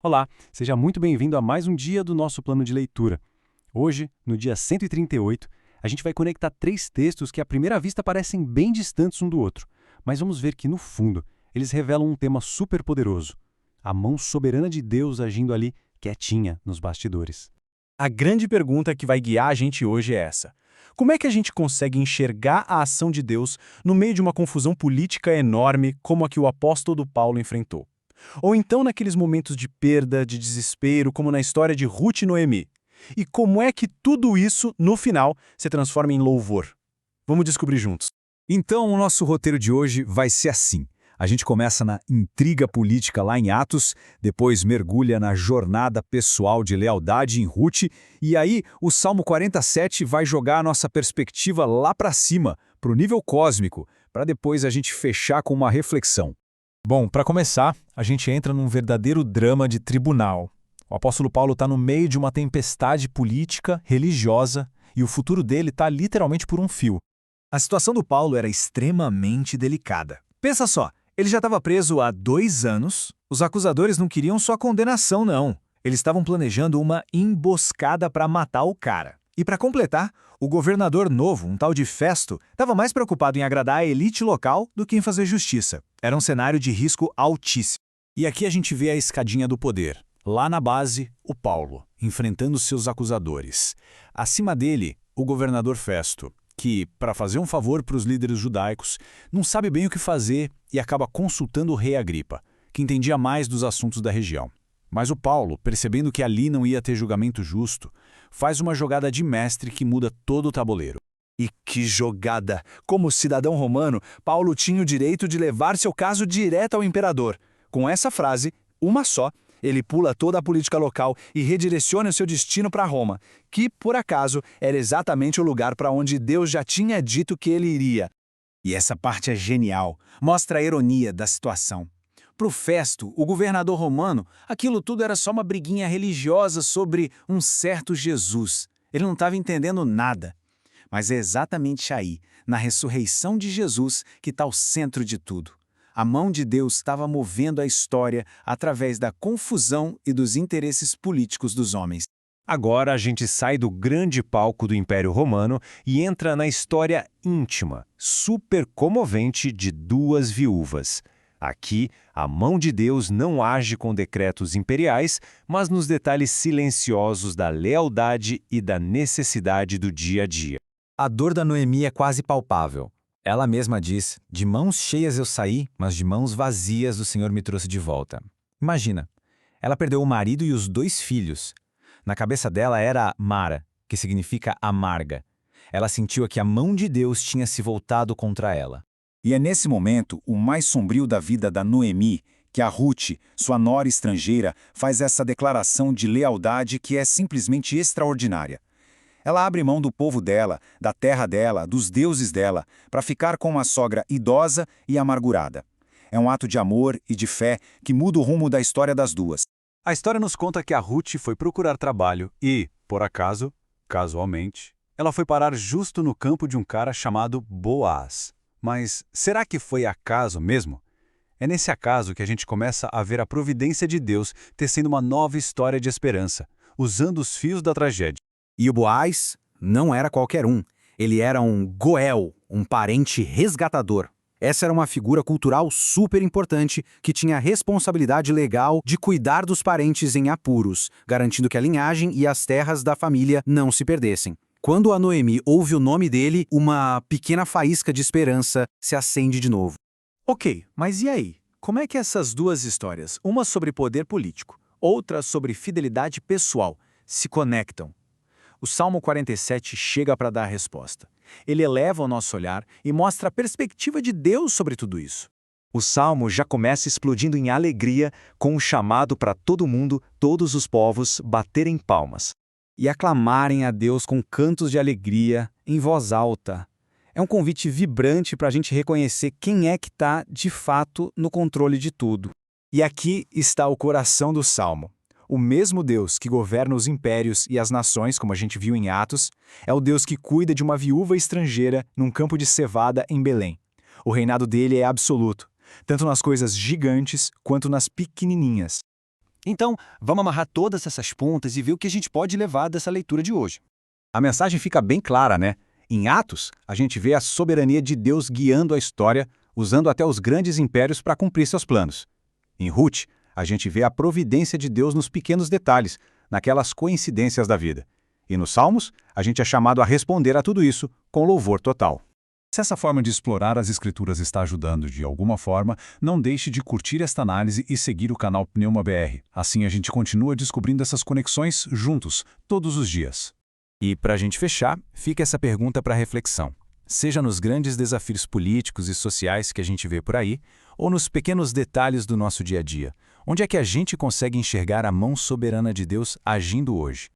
Olá, seja muito bem-vindo a mais um dia do nosso plano de leitura. Hoje, no dia 138, a gente vai conectar três textos que à primeira vista parecem bem distantes um do outro, mas vamos ver que, no fundo, eles revelam um tema super poderoso: a mão soberana de Deus agindo ali, quietinha, nos bastidores. A grande pergunta que vai guiar a gente hoje é essa: como é que a gente consegue enxergar a ação de Deus no meio de uma confusão política enorme como a que o apóstolo Paulo enfrentou? Ou então naqueles momentos de perda, de desespero, como na história de Ruth e Noemi? E como é que tudo isso, no final, se transforma em louvor? Vamos descobrir juntos. Então, o nosso roteiro de hoje vai ser assim. A gente começa na intriga política lá em Atos, depois mergulha na jornada pessoal de lealdade em Ruth, e aí o Salmo 47 vai jogar a nossa perspectiva lá para cima, para o nível cósmico, para depois a gente fechar com uma reflexão. Bom, para começar, a gente entra num verdadeiro drama de tribunal. O apóstolo Paulo está no meio de uma tempestade política, religiosa, e o futuro dele está literalmente por um fio. A situação do Paulo era extremamente delicada. Pensa só, ele já estava preso há 2 anos, os acusadores não queriam só condenação, não. Eles estavam planejando uma emboscada para matar o cara. E para completar, o governador novo, um tal de Festo, estava mais preocupado em agradar a elite local do que em fazer justiça. Era um cenário de risco altíssimo. E aqui a gente vê a escadinha do poder. Lá na base, o Paulo, enfrentando seus acusadores. Acima dele, o governador Festo, que, para fazer um favor para os líderes judaicos, não sabe bem o que fazer e acaba consultando o rei Agripa, que entendia mais dos assuntos da região. Mas o Paulo, percebendo que ali não ia ter julgamento justo, faz uma jogada de mestre que muda todo o tabuleiro. E que jogada! Como cidadão romano, Paulo tinha o direito de levar seu caso direto ao imperador. Com essa frase, uma só, ele pula toda a política local e redireciona seu destino para Roma, que, por acaso, era exatamente o lugar para onde Deus já tinha dito que ele iria. E essa parte é genial, mostra a ironia da situação. Para o Festo, o governador romano, aquilo tudo era só uma briguinha religiosa sobre um certo Jesus. Ele não estava entendendo nada. Mas é exatamente aí, na ressurreição de Jesus, que está o centro de tudo. A mão de Deus estava movendo a história através da confusão e dos interesses políticos dos homens. Agora a gente sai do grande palco do Império Romano e entra na história íntima, super comovente de duas viúvas. Aqui, a mão de Deus não age com decretos imperiais, mas nos detalhes silenciosos da lealdade e da necessidade do dia a dia. A dor da Noemi é quase palpável. Ela mesma diz: de mãos cheias eu saí, mas de mãos vazias o Senhor me trouxe de volta. Imagina, ela perdeu o marido e os 2 filhos. Na cabeça dela era Mara, que significa amarga. Ela sentiu que a mão de Deus tinha se voltado contra ela. E é nesse momento, o mais sombrio da vida da Noemi, que a Ruth, sua nora estrangeira, faz essa declaração de lealdade que é simplesmente extraordinária. Ela abre mão do povo dela, da terra dela, dos deuses dela, para ficar com uma sogra idosa e amargurada. É um ato de amor e de fé que muda o rumo da história das duas. A história nos conta que a Ruth foi procurar trabalho e, por acaso, casualmente, ela foi parar justo no campo de um cara chamado Boaz. Mas será que foi acaso mesmo? É nesse acaso que a gente começa a ver a providência de Deus tecendo uma nova história de esperança, usando os fios da tragédia. E o Boaz não era qualquer um. Ele era um Goel, um parente resgatador. Essa era uma figura cultural super importante que tinha a responsabilidade legal de cuidar dos parentes em apuros, garantindo que a linhagem e as terras da família não se perdessem. Quando a Noemi ouve o nome dele, uma pequena faísca de esperança se acende de novo. Ok, mas e aí? Como é que essas duas histórias, uma sobre poder político, outra sobre fidelidade pessoal, se conectam? O Salmo 47 chega para dar a resposta. Ele eleva o nosso olhar e mostra a perspectiva de Deus sobre tudo isso. O Salmo já começa explodindo em alegria, com um chamado para todo mundo, todos os povos, baterem palmas e aclamarem a Deus com cantos de alegria, em voz alta. É um convite vibrante para a gente reconhecer quem é que está, de fato, no controle de tudo. E aqui está o coração do Salmo. O mesmo Deus que governa os impérios e as nações, como a gente viu em Atos, é o Deus que cuida de uma viúva estrangeira num campo de cevada em Belém. O reinado dele é absoluto, tanto nas coisas gigantes quanto nas pequenininhas. Então, vamos amarrar todas essas pontas e ver o que a gente pode levar dessa leitura de hoje. A mensagem fica bem clara, né? Em Atos, a gente vê a soberania de Deus guiando a história, usando até os grandes impérios para cumprir seus planos. Em Ruth, a gente vê a providência de Deus nos pequenos detalhes, naquelas coincidências da vida. E nos Salmos, a gente é chamado a responder a tudo isso com louvor total. Se essa forma de explorar as Escrituras está ajudando de alguma forma, não deixe de curtir esta análise e seguir o canal Pneuma BR. Assim a gente continua descobrindo essas conexões juntos, todos os dias. E para a gente fechar, fica essa pergunta para reflexão. Seja nos grandes desafios políticos e sociais que a gente vê por aí, ou nos pequenos detalhes do nosso dia a dia, onde é que a gente consegue enxergar a mão soberana de Deus agindo hoje?